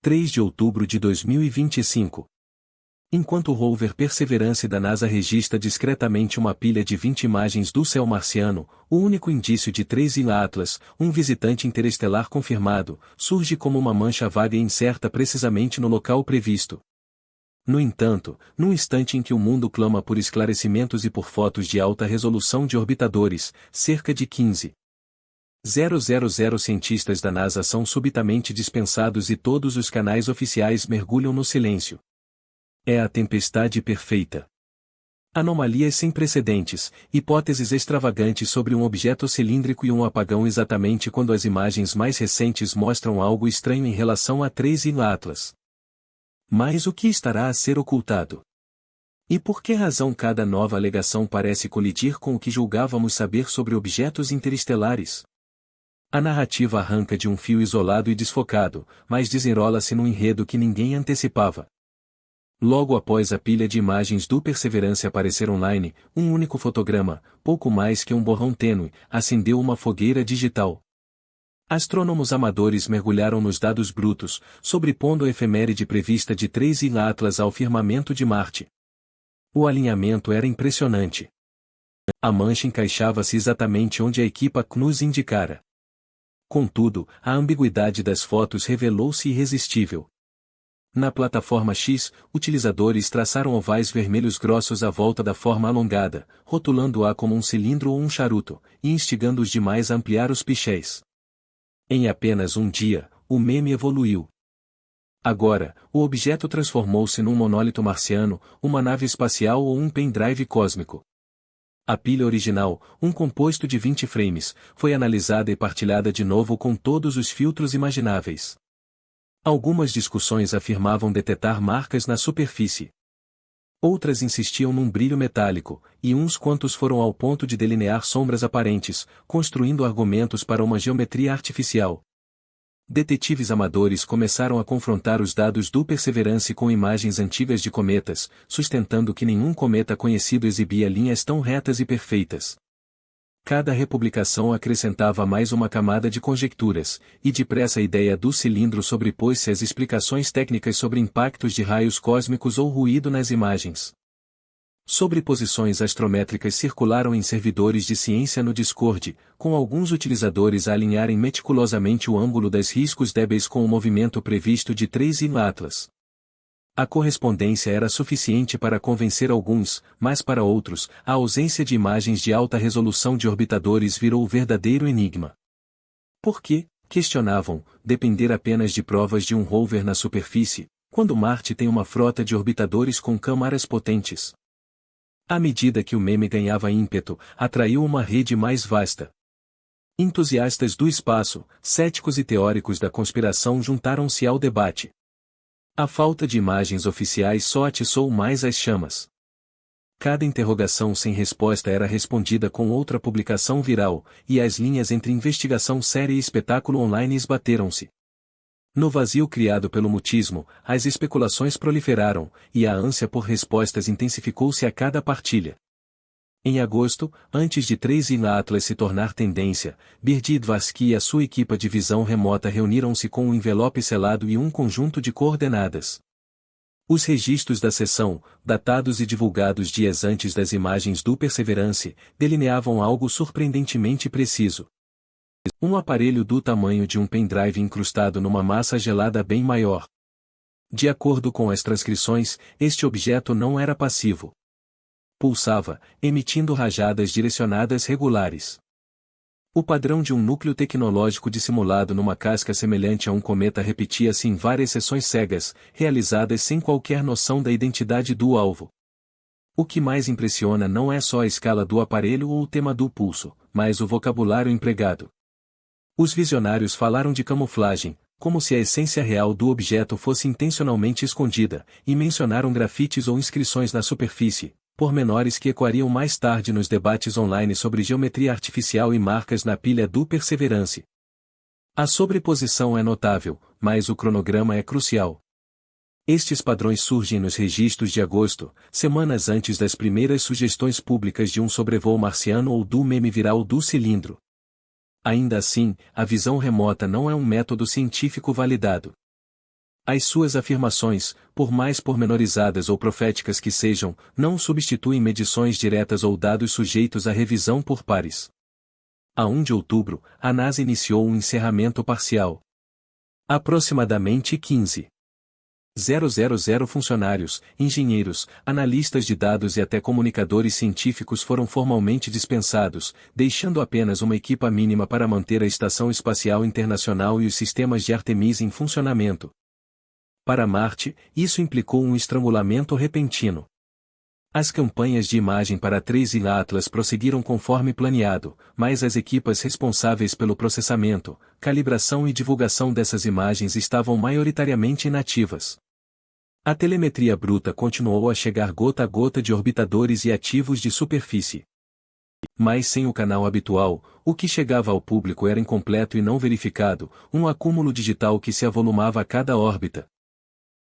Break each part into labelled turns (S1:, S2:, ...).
S1: 3 de outubro de 2025. Enquanto o rover Perseverance da NASA registra discretamente uma pilha de 20 imagens do céu marciano, o único indício de 3I Atlas, um visitante interestelar confirmado, surge como uma mancha vaga e incerta precisamente no local previsto. No entanto, num instante em que o mundo clama por esclarecimentos e por fotos de alta resolução de orbitadores, cerca de 15,000 cientistas da NASA são subitamente dispensados e todos os canais oficiais mergulham no silêncio. É a tempestade perfeita. Anomalias sem precedentes, hipóteses extravagantes sobre um objeto cilíndrico e um apagão exatamente quando as imagens mais recentes mostram algo estranho em relação a 3I Atlas. Mas o que estará a ser ocultado? E por que razão cada nova alegação parece colidir com o que julgávamos saber sobre objetos interestelares? A narrativa arranca de um fio isolado e desfocado, mas desenrola-se num enredo que ninguém antecipava. Logo após a pilha de imagens do Perseverance aparecer online, um único fotograma, pouco mais que um borrão tênue, acendeu uma fogueira digital. Astrônomos amadores mergulharam nos dados brutos, sobrepondo a efeméride prevista de 3I Atlas ao firmamento de Marte. O alinhamento era impressionante. A mancha encaixava-se exatamente onde a equipa CNUS indicara. Contudo, a ambiguidade das fotos revelou-se irresistível. Na plataforma X, utilizadores traçaram ovais vermelhos grossos à volta da forma alongada, rotulando-a como um cilindro ou um charuto, e instigando os demais a ampliar os pixéis. Em apenas um dia, o meme evoluiu. Agora, o objeto transformou-se num monólito marciano, uma nave espacial ou um pendrive cósmico. A pilha original, um composto de 20 frames, foi analisada e partilhada de novo com todos os filtros imagináveis. Algumas discussões afirmavam detectar marcas na superfície. Outras insistiam num brilho metálico, e uns quantos foram ao ponto de delinear sombras aparentes, construindo argumentos para uma geometria artificial. Detetives amadores começaram a confrontar os dados do Perseverance com imagens antigas de cometas, sustentando que nenhum cometa conhecido exibia linhas tão retas e perfeitas. Cada republicação acrescentava mais uma camada de conjecturas, e depressa a ideia do cilindro sobrepôs-se às explicações técnicas sobre impactos de raios cósmicos ou ruído nas imagens. Sobreposições astrométricas circularam em servidores de ciência no Discord, com alguns utilizadores a alinharem meticulosamente o ângulo das riscos débeis com o movimento previsto de 3I Atlas. A correspondência era suficiente para convencer alguns, mas para outros, a ausência de imagens de alta resolução de orbitadores virou verdadeiro enigma. Por que, questionavam, depender apenas de provas de um rover na superfície, quando Marte tem uma frota de orbitadores com câmaras potentes? À medida que o meme ganhava ímpeto, atraiu uma rede mais vasta. Entusiastas do espaço, céticos e teóricos da conspiração juntaram-se ao debate. A falta de imagens oficiais só atiçou mais as chamas. Cada interrogação sem resposta era respondida com outra publicação viral, e as linhas entre investigação séria e espetáculo online esbateram-se. No vazio criado pelo mutismo, as especulações proliferaram, e a ânsia por respostas intensificou-se a cada partilha. Em agosto, antes de 3I Atlas se tornar tendência, Birdy Dvarsky e a sua equipa de visão remota reuniram-se com um envelope selado e um conjunto de coordenadas. Os registros da sessão, datados e divulgados dias antes das imagens do Perseverance, delineavam algo surpreendentemente preciso. Um aparelho do tamanho de um pendrive incrustado numa massa gelada bem maior. De acordo com as transcrições, este objeto não era passivo. Pulsava, emitindo rajadas direcionadas regulares. O padrão de um núcleo tecnológico dissimulado numa casca semelhante a um cometa repetia-se em várias sessões cegas, realizadas sem qualquer noção da identidade do alvo. O que mais impressiona não é só a escala do aparelho ou o tema do pulso, mas o vocabulário empregado. Os visionários falaram de camuflagem, como se a essência real do objeto fosse intencionalmente escondida, e mencionaram grafites ou inscrições na superfície, pormenores que ecoariam mais tarde nos debates online sobre geometria artificial e marcas na pilha do Perseverance. A sobreposição é notável, mas o cronograma é crucial. Estes padrões surgem nos registros de agosto, semanas antes das primeiras sugestões públicas de um sobrevoo marciano ou do meme viral do cilindro. Ainda assim, a visão remota não é um método científico validado. As suas afirmações, por mais pormenorizadas ou proféticas que sejam, não substituem medições diretas ou dados sujeitos à revisão por pares. A 1 de outubro, a NASA iniciou um encerramento parcial. Aproximadamente 15.000 funcionários, engenheiros, analistas de dados e até comunicadores científicos foram formalmente dispensados, deixando apenas uma equipa mínima para manter a Estação Espacial Internacional e os sistemas de Artemis em funcionamento. Para Marte, isso implicou um estrangulamento repentino. As campanhas de imagem para 3 e Atlas prosseguiram conforme planeado, mas as equipas responsáveis pelo processamento, calibração e divulgação dessas imagens estavam maioritariamente inativas. A telemetria bruta continuou a chegar gota a gota de orbitadores e ativos de superfície. Mas sem o canal habitual, o que chegava ao público era incompleto e não verificado, um acúmulo digital que se avolumava a cada órbita.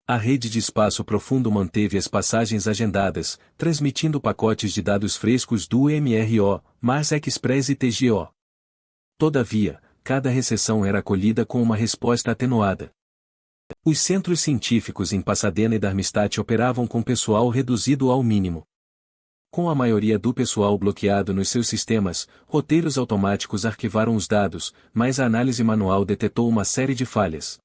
S1: A rede de espaço profundo manteve as passagens agendadas, transmitindo pacotes de dados frescos do MRO, Mars Express e TGO. Todavia, cada recessão era acolhida com uma resposta atenuada. Os centros científicos em Pasadena e Darmstadt operavam com pessoal reduzido ao mínimo. Com a maioria do pessoal bloqueado nos seus sistemas, roteiros automáticos arquivaram os dados, mas a análise manual detectou uma série de falhas.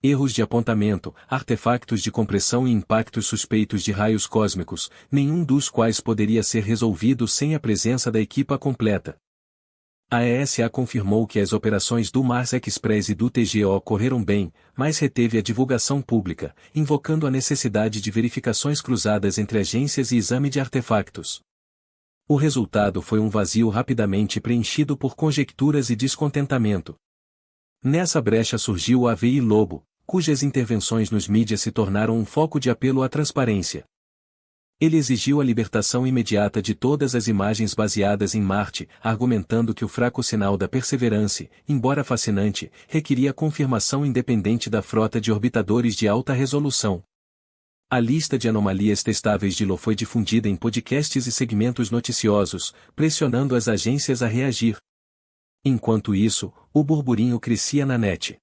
S1: Erros de apontamento, artefactos de compressão e impactos suspeitos de raios cósmicos, nenhum dos quais poderia ser resolvido sem a presença da equipa completa. A ESA confirmou que as operações do Mars Express e do TGO correram bem, mas reteve a divulgação pública, invocando a necessidade de verificações cruzadas entre agências e exame de artefactos. O resultado foi um vazio rapidamente preenchido por conjecturas e descontentamento. Nessa brecha surgiu a AVI Lobo, cujas intervenções nos mídias se tornaram um foco de apelo à transparência. Ele exigiu a libertação imediata de todas as imagens baseadas em Marte, argumentando que o fraco sinal da Perseverance, embora fascinante, requeria confirmação independente da frota de orbitadores de alta resolução. A lista de anomalias testáveis de LO foi difundida em podcasts e segmentos noticiosos, pressionando as agências a reagir. Enquanto isso, o burburinho crescia na net.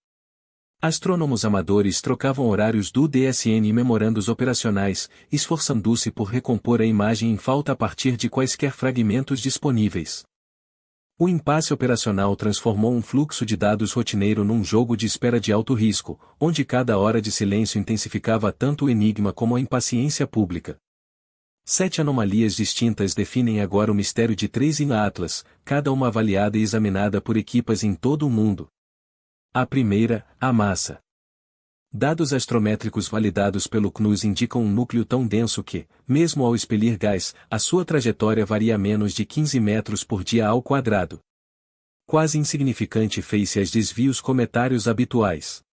S1: Astrônomos amadores trocavam horários do DSN e memorandos operacionais, esforçando-se por recompor a imagem em falta a partir de quaisquer fragmentos disponíveis. O impasse operacional transformou um fluxo de dados rotineiro num jogo de espera de alto risco, onde cada hora de silêncio intensificava tanto o enigma como a impaciência pública. 7 anomalias distintas definem agora o mistério de 3 em Atlas, cada uma avaliada e examinada por equipas em todo o mundo. A primeira, a massa. Dados astrométricos validados pelo CNUS indicam um núcleo tão denso que, mesmo ao expelir gás, a sua trajetória varia a menos de 15 metros por dia ao quadrado. Quase insignificante face aos desvios cometários habituais.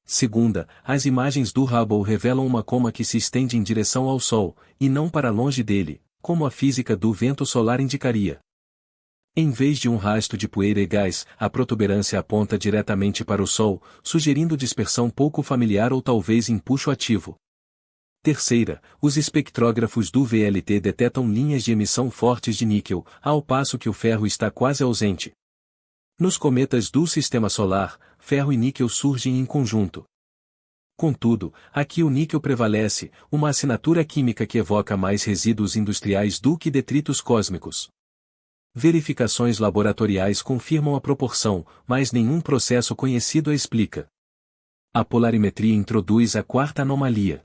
S1: Segunda, as imagens do Hubble revelam uma coma que se estende em direção ao Sol, e não para longe dele, como a física do vento solar indicaria. Em vez de um rastro de poeira e gás, a protuberância aponta diretamente para o Sol, sugerindo dispersão pouco familiar ou talvez empuxo ativo. Terceira, os espectrógrafos do VLT detectam linhas de emissão fortes de níquel, ao passo que o ferro está quase ausente. Nos cometas do Sistema Solar, ferro e níquel surgem em conjunto. Contudo, aqui o níquel prevalece, uma assinatura química que evoca mais resíduos industriais do que detritos cósmicos. Verificações laboratoriais confirmam a proporção, mas nenhum processo conhecido a explica. A polarimetria introduz a quarta anomalia.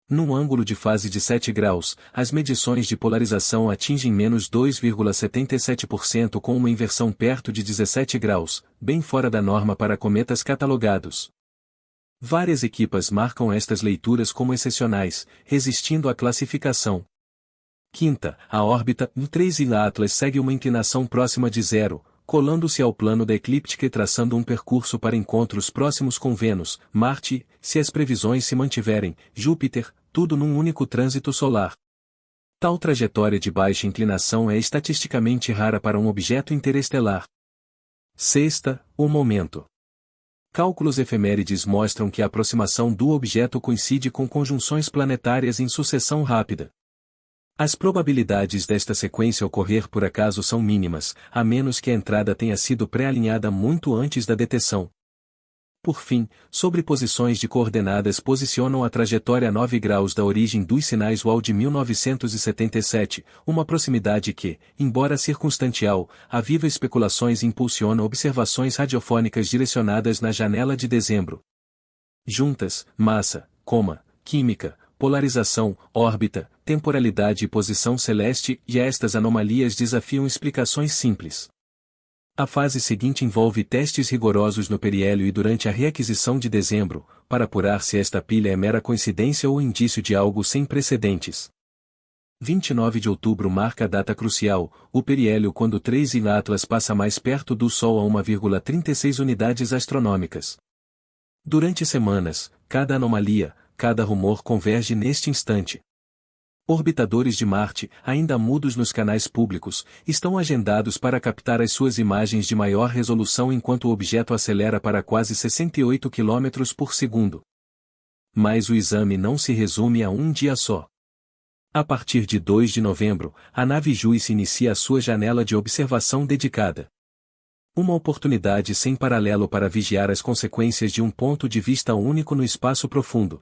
S1: Num ângulo de fase de 7 graus, as medições de polarização atingem menos 2,77% com uma inversão perto de 17 graus, bem fora da norma para cometas catalogados. Várias equipas marcam estas leituras como excepcionais, resistindo à classificação. Quinta, a órbita 3 e Atlas segue uma inclinação próxima de zero, colando-se ao plano da eclíptica e traçando um percurso para encontros próximos com Vênus, Marte, se as previsões se mantiverem, Júpiter, tudo num único trânsito solar. Tal trajetória de baixa inclinação é estatisticamente rara para um objeto interestelar. Sexta, o momento. Cálculos efemérides mostram que a aproximação do objeto coincide com conjunções planetárias em sucessão rápida. As probabilidades desta sequência ocorrer por acaso são mínimas, a menos que a entrada tenha sido pré-alinhada muito antes da detecção. Por fim, sobreposições de coordenadas posicionam a trajetória a 9 graus da origem dos sinais UAU de 1977, uma proximidade que, embora circunstancial, aviva especulações e impulsiona observações radiofônicas direcionadas na janela de dezembro. Juntas, massa, química, polarização, órbita, temporalidade e posição celeste, e estas anomalias desafiam explicações simples. A fase seguinte envolve testes rigorosos no periélio e durante a reaquisição de dezembro, para apurar se esta pilha é mera coincidência ou indício de algo sem precedentes. 29 de outubro marca a data crucial, o periélio quando 3 Atlas passa mais perto do Sol a 1,36 unidades astronômicas. Durante semanas, cada anomalia, cada rumor converge neste instante. Orbitadores de Marte, ainda mudos nos canais públicos, estão agendados para captar as suas imagens de maior resolução enquanto o objeto acelera para quase 68 km por segundo. Mas o exame não se resume a um dia só. A partir de 2 de novembro, a nave JUICE inicia a sua janela de observação dedicada. Uma oportunidade sem paralelo para vigiar as consequências de um ponto de vista único no espaço profundo.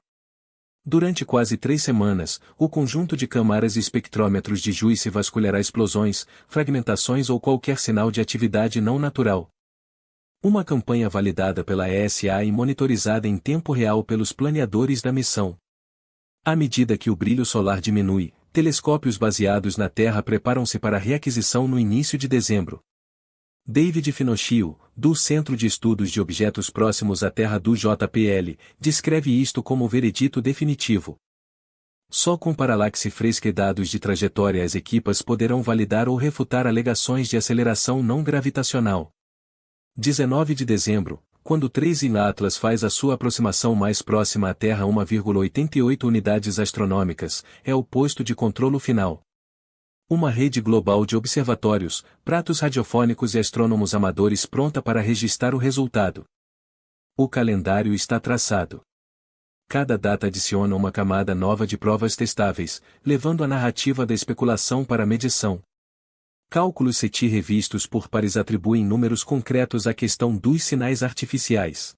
S1: Durante quase 3 semanas, o conjunto de câmaras e espectrômetros de JUICE vasculhará explosões, fragmentações ou qualquer sinal de atividade não natural. Uma campanha validada pela ESA e monitorizada em tempo real pelos planeadores da missão. À medida que o brilho solar diminui, telescópios baseados na Terra preparam-se para a reaquisição no início de dezembro. David Finocchio, do Centro de Estudos de Objetos Próximos à Terra do JPL, descreve isto como o veredito definitivo. Só com paralaxe fresca e dados de trajetória as equipas poderão validar ou refutar alegações de aceleração não gravitacional. 19 de dezembro, quando 3 Atlas faz a sua aproximação mais próxima à Terra 1,88 unidades astronômicas, é o posto de controlo final. Uma rede global de observatórios, pratos radiofônicos e astrônomos amadores pronta para registrar o resultado. O calendário está traçado. Cada data adiciona uma camada nova de provas testáveis, levando a narrativa da especulação para a medição. Cálculos SETI revistos por pares atribuem números concretos à questão dos sinais artificiais.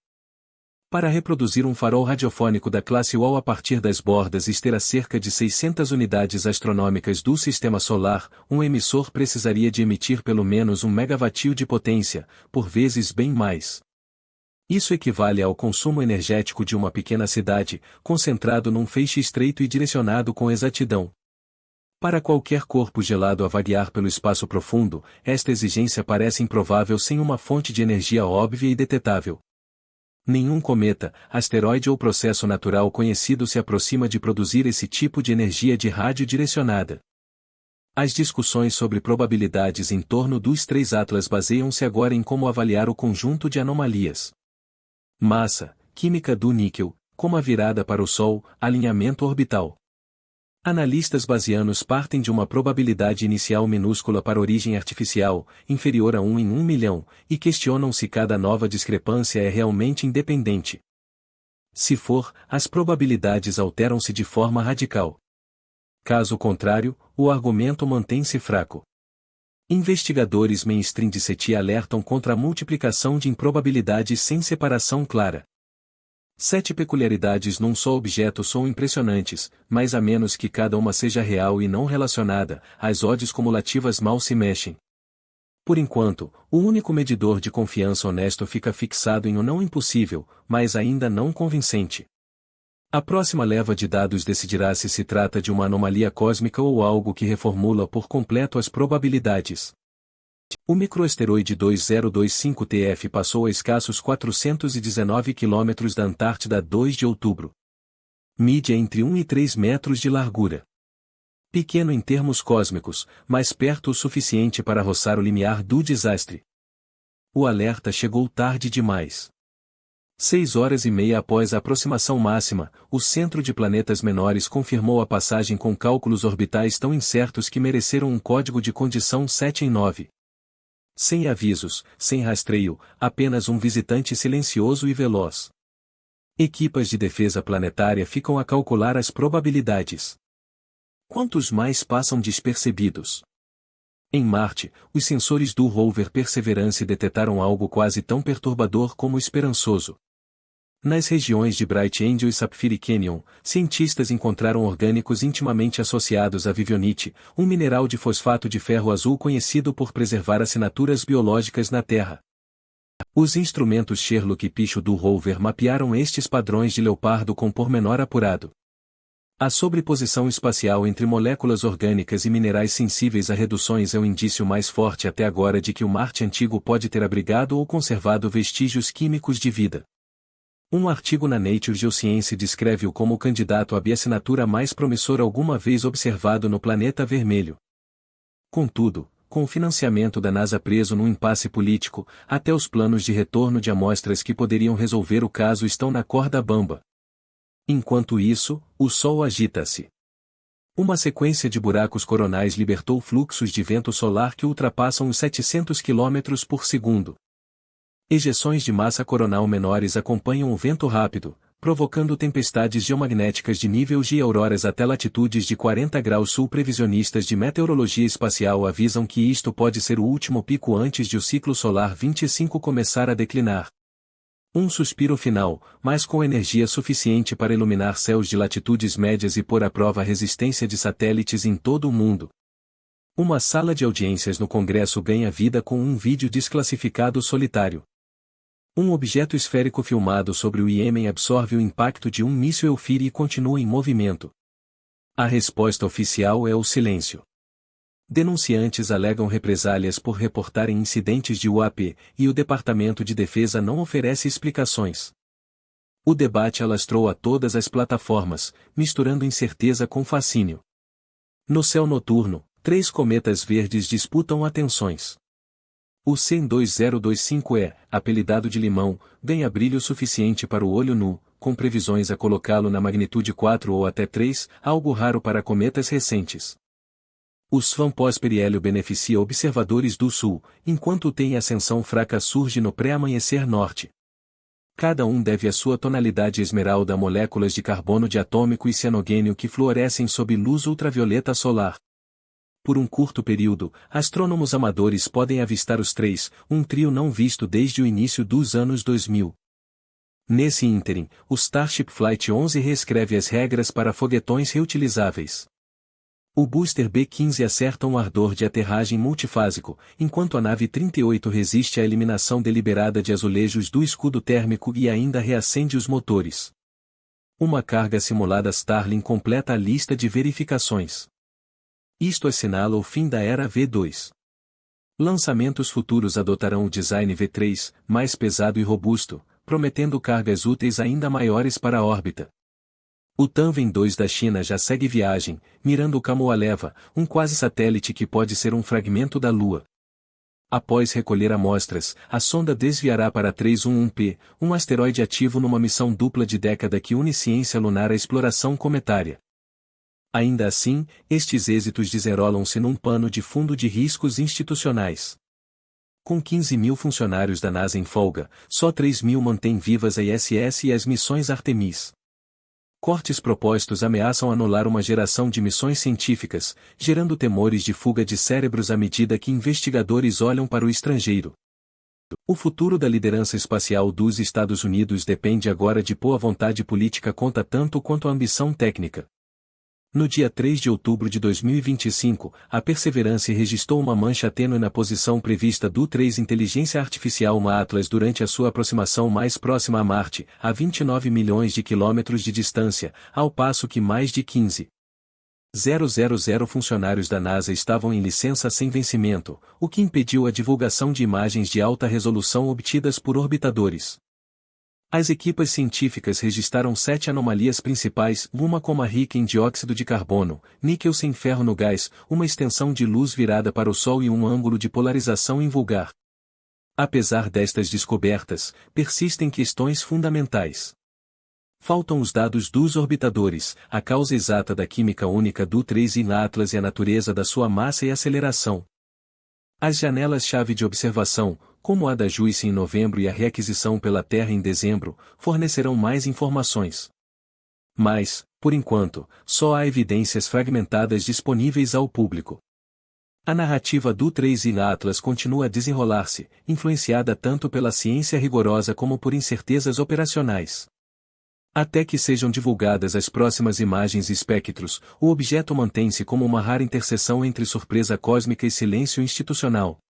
S1: Para reproduzir um farol radiofônico da classe UAU a partir das bordas e ter a cerca de 600 unidades astronômicas do Sistema Solar, um emissor precisaria de emitir pelo menos 1 megawatt de potência, por vezes bem mais. Isso equivale ao consumo energético de uma pequena cidade, concentrado num feixe estreito e direcionado com exatidão. Para qualquer corpo gelado a variar pelo espaço profundo, esta exigência parece improvável sem uma fonte de energia óbvia e detetável. Nenhum cometa, asteroide ou processo natural conhecido se aproxima de produzir esse tipo de energia de rádio direcionada. As discussões sobre probabilidades em torno dos 3 Atlas baseiam-se agora em como avaliar o conjunto de anomalias. Massa, química do níquel, como a virada para o Sol, alinhamento orbital. Analistas bayesianos partem de uma probabilidade inicial minúscula para origem artificial, inferior a 1 em 1 milhão, e questionam se cada nova discrepância é realmente independente. Se for, as probabilidades alteram-se de forma radical. Caso contrário, o argumento mantém-se fraco. Investigadores mainstream de SETI alertam contra a multiplicação de improbabilidades sem separação clara. 7 peculiaridades num só objeto são impressionantes, mas a menos que cada uma seja real e não relacionada, as odds cumulativas mal se mexem. Por enquanto, o único medidor de confiança honesto fica fixado em um não impossível, mas ainda não convincente. A próxima leva de dados decidirá se se trata de uma anomalia cósmica ou algo que reformula por completo as probabilidades. O microasteroide 2025TF passou a escassos 419 km da Antártida 2 de outubro. Mídia entre 1 e 3 metros de largura. Pequeno em termos cósmicos, mas perto o suficiente para roçar o limiar do desastre. O alerta chegou tarde demais. 6 horas e meia após a aproximação máxima, o Centro de Planetas Menores confirmou a passagem com cálculos orbitais tão incertos que mereceram um código de condição 7 em 9. Sem avisos, sem rastreio, apenas um visitante silencioso e veloz. Equipas de defesa planetária ficam a calcular as probabilidades. Quantos mais passam despercebidos? Em Marte, os sensores do rover Perseverance detectaram algo quase tão perturbador como esperançoso. Nas regiões de Bright Angel e Sapphire Canyon, cientistas encontraram orgânicos intimamente associados à vivionite, um mineral de fosfato de ferro azul conhecido por preservar assinaturas biológicas na Terra. Os instrumentos Sherlock e Picho do rover mapearam estes padrões de leopardo com pormenor apurado. A sobreposição espacial entre moléculas orgânicas e minerais sensíveis a reduções é o indício mais forte até agora de que o Marte antigo pode ter abrigado ou conservado vestígios químicos de vida. Um artigo na Nature Geoscience descreve-o como o candidato à bioassinatura mais promissor alguma vez observado no planeta vermelho. Contudo, com o financiamento da NASA preso num impasse político, até os planos de retorno de amostras que poderiam resolver o caso estão na corda bamba. Enquanto isso, o Sol agita-se. Uma sequência de buracos coronais libertou fluxos de vento solar que ultrapassam os 700 km por segundo. Ejeções de massa coronal menores acompanham o vento rápido, provocando tempestades geomagnéticas de nível G e auroras até latitudes de 40 graus sul. Previsionistas de meteorologia espacial avisam que isto pode ser o último pico antes de o ciclo solar 25 começar a declinar. Um suspiro final, mas com energia suficiente para iluminar céus de latitudes médias e pôr à prova a resistência de satélites em todo o mundo. Uma sala de audiências no Congresso ganha vida com um vídeo desclassificado solitário. Um objeto esférico filmado sobre o Iêmen absorve o impacto de um míssil Eufire e continua em movimento. A resposta oficial é o silêncio. Denunciantes alegam represálias por reportarem incidentes de UAP, e o Departamento de Defesa não oferece explicações. O debate alastrou a todas as plataformas, misturando incerteza com fascínio. No céu noturno, 3 cometas verdes disputam atenções. O CEN-2025E, apelidado de limão, ganha brilho suficiente para o olho nu, com previsões a colocá-lo na magnitude 4 ou até 3, algo raro para cometas recentes. O SFAM pós-periélio beneficia observadores do Sul, enquanto o TEM ascensão fraca surge no pré-amanhecer norte. Cada um deve a sua tonalidade esmeralda a moléculas de carbono diatômico e cianogênio que fluorescem sob luz ultravioleta solar. Por um curto período, astrônomos amadores podem avistar os 3, um trio não visto desde o início dos anos 2000. Nesse ínterim, o Starship Flight 11 reescreve as regras para foguetões reutilizáveis. O booster B-15 acerta um ardor de aterragem multifásico, enquanto a nave 38 resiste à eliminação deliberada de azulejos do escudo térmico e ainda reacende os motores. Uma carga simulada Starlink completa a lista de verificações. Isto assinala o fim da era V2. Lançamentos futuros adotarão o design V3, mais pesado e robusto, prometendo cargas úteis ainda maiores para a órbita. O Tianwen 2 da China já segue viagem, mirando o Kamoa-Leva, um quase-satélite que pode ser um fragmento da Lua. Após recolher amostras, a sonda desviará para 311P, um asteroide ativo numa missão dupla de década que une ciência lunar à exploração cometária. Ainda assim, estes êxitos desenrolam-se num pano de fundo de riscos institucionais. Com 15 mil funcionários da NASA em folga, só 3 mil mantêm vivas a ISS e as missões Artemis. Cortes propostos ameaçam anular uma geração de missões científicas, gerando temores de fuga de cérebros à medida que investigadores olham para o estrangeiro. O futuro da liderança espacial dos Estados Unidos depende agora de boa vontade política conta tanto quanto a ambição técnica. No dia 3 de outubro de 2025, a Perseverance registrou uma mancha tênue na posição prevista do 3 Inteligência Artificial uma Atlas durante a sua aproximação mais próxima a Marte, a 29 milhões de quilômetros de distância, ao passo que mais de 15,000 funcionários da NASA estavam em licença sem vencimento, o que impediu a divulgação de imagens de alta resolução obtidas por orbitadores. As equipas científicas registraram 7 anomalias principais, uma coma rica em dióxido de carbono, níquel sem ferro no gás, uma extensão de luz virada para o Sol e um ângulo de polarização invulgar. Apesar destas descobertas, persistem questões fundamentais. Faltam os dados dos orbitadores, a causa exata da química única do 3I na Atlas e a natureza da sua massa e aceleração. As janelas-chave de observação, como a da JUICE em novembro e a reaquisição pela Terra em dezembro, fornecerão mais informações. Mas, por enquanto, só há evidências fragmentadas disponíveis ao público. A narrativa do 3I na Atlas continua a desenrolar-se, influenciada tanto pela ciência rigorosa como por incertezas operacionais. Até que sejam divulgadas as próximas imagens e espectros, o objeto mantém-se como uma rara interseção entre surpresa cósmica e silêncio institucional.